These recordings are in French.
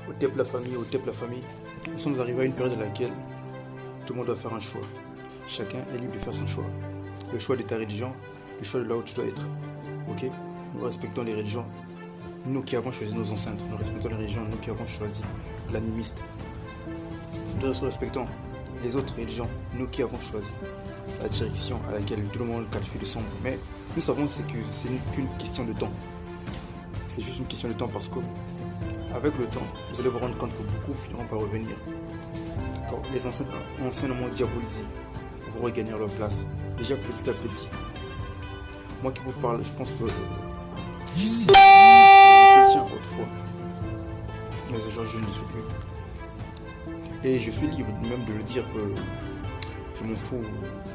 Au TEP la famille, nous sommes arrivés à une période dans laquelle tout le monde doit faire un choix. Chacun est libre de faire son choix. Le choix de ta religion, le choix de là où tu dois être. Ok? Nous respectons les religions. Nous qui avons choisi nos ancêtres, nous respectons les religions, nous qui avons choisi l'animiste. Nous respectons les autres religions, nous qui avons choisi la direction à laquelle tout le monde qualifie de sombre. Mais nous savons que c'est qu'une question de temps. C'est juste une question de temps parce que avec le temps, vous allez vous rendre compte que beaucoup finiront par revenir. Quand les anciennement diabolisés vont regagner leur place, déjà petit à petit. Moi qui vous parle, je pense que j'étais chrétien autrefois, mais aujourd'hui je ne le suis plus. Et je suis libre même de le dire que je m'en fous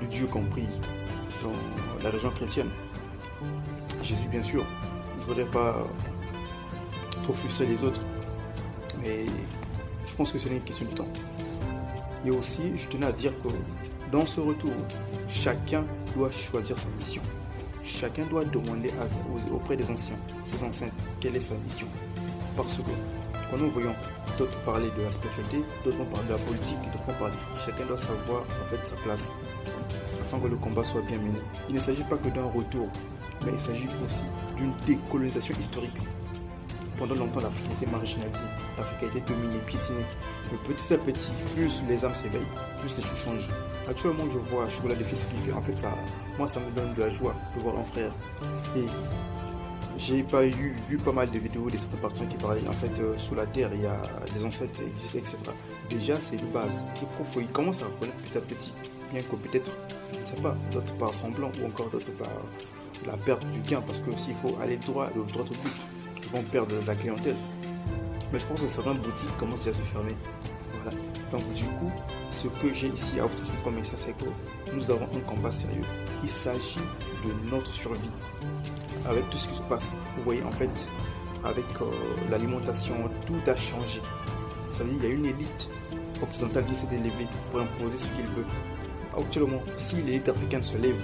du Dieu compris dans la religion chrétienne. Jésus bien sûr, je ne voudrais pas trop frustrer les autres, mais je pense que ce n'est une question de temps. Et aussi, je tenais à dire que dans ce retour, chacun doit choisir sa mission. Chacun doit demander auprès des anciens, ses ancêtres, quelle est sa mission. Parce que quand nous voyons d'autres parler de la spiritualité, d'autres vont parler de la politique, d'autres vont parler. Chacun doit savoir en fait sa place afin que le combat soit bien mené. Il ne s'agit pas que d'un retour, mais il s'agit aussi d'une décolonisation historique. Pendant longtemps, l'Afrique a été marginalisée, l'Afrique a été dominée, piétinée. Mais petit à petit, plus les âmes s'éveillent, plus les choses changent. Actuellement, je vois Chocolat des Fils qui fait. En fait, moi, ça me donne de la joie de voir un frère. Et j'ai vu pas mal de vidéos des certaines personnes qui parlaient. En fait, sous la terre, il y a des ancêtres qui existent, etc. Déjà, c'est une base qui est profond. Ils commencent à reconnaître petit à petit. Bien que peut-être, je ne sais pas, d'autres par semblant ou encore d'autres par la perte du gain. Parce que s'il faut aller droit au but, vont perdre la clientèle. Mais je pense que certaines boutiques commencent déjà à se fermer. Voilà. Donc du coup, ce que j'ai ici à vous transmettre comme message, c'est que nous avons un combat sérieux. Il s'agit de notre survie. Avec tout ce qui se passe, vous voyez en fait, avec l'alimentation, tout a changé. Ça veut dire qu'il y a une élite occidentale qui s'est élevée pour imposer ce qu'il veut. Actuellement, si l'élite africaine se lève,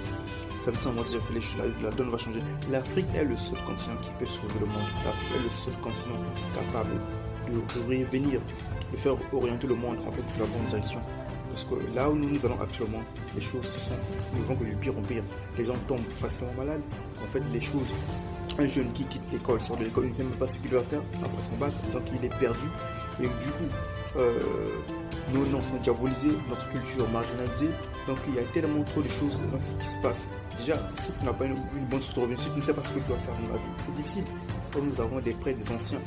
ça veut dire que la donne va changer. L'Afrique est le seul continent qui peut sauver le monde. L'Afrique est le seul continent capable de revenir, de faire orienter le monde en fait dans la bonne direction. Parce que là où nous allons actuellement, les choses ne vont que de pire en pire. Les gens tombent facilement malades. En fait, les choses. Un jeune qui quitte l'école, sort de l'école, il ne sait même pas ce qu'il doit faire après son bac, donc il est perdu. Et du coup, nos noms sont diabolisés, notre culture marginalisée. Donc il y a tellement trop de choses qui se passent. Déjà, si tu n'as pas une bonne structure, si tu ne sais pas ce que tu dois faire dans la vie, c'est difficile. Comme nous avons des prêts des anciens.